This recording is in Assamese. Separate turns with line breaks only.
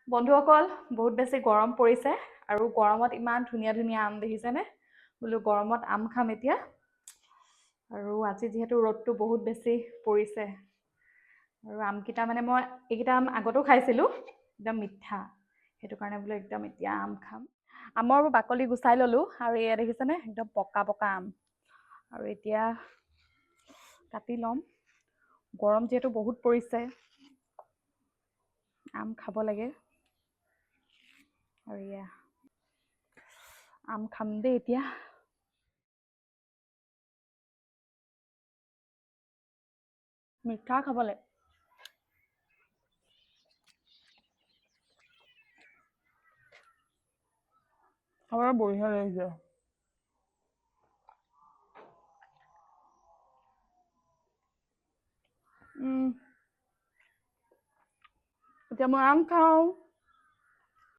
বন্ধুসকল বহুত বেছি গৰম পৰিছে আৰু গৰমত ইমান ধুনীয়া ধুনীয়া আম দেখিছেনে বোলো গৰমত আম খাম এতিয়া আৰু আজি যিহেতু ৰ'দটো বহুত বেছি পৰিছে আৰু আমকেইটা মানে মই এইকেইটা আম আগতো খাইছিলো একদম মিঠা সেইটো কাৰণে বোলো একদম এতিয়া আম খাম আমৰ বাকলি গুচাই ললো আৰু এয়া দেখিছেনে একদম পকা পকা আম আৰু এতিয়া কাটি লম গৰম যিহেতু বহুত পৰিছে আম খাব লাগে আৰু ইয়া আম খাম দেই এতিয়া মিঠা খাবলৈ খাবলৈ বঢ়িয়া লাগিছে এতিয়া মই আম খাওঁ